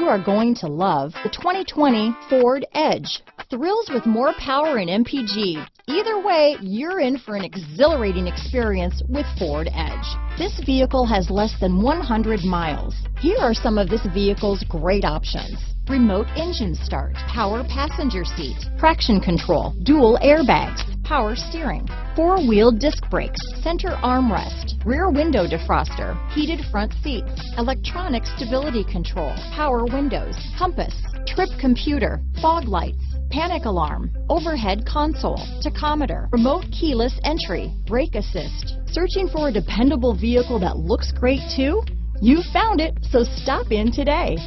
are going to love the 2020 Ford Edge. Thrills with more power and MPG. Either way, you're in for an exhilarating experience with Ford Edge. This vehicle has less than 100 miles. Here are some of this vehicle's great options: remote engine start, power passenger seat, traction control, dual airbags, power steering, four-wheel disc brakes, center armrest, rear window defroster, heated front seats, electronic stability control, power windows, compass, trip computer, fog lights, panic alarm, overhead console, tachometer, remote keyless entry, brake assist. Searching for a dependable vehicle that looks great too? You found it, so stop in today.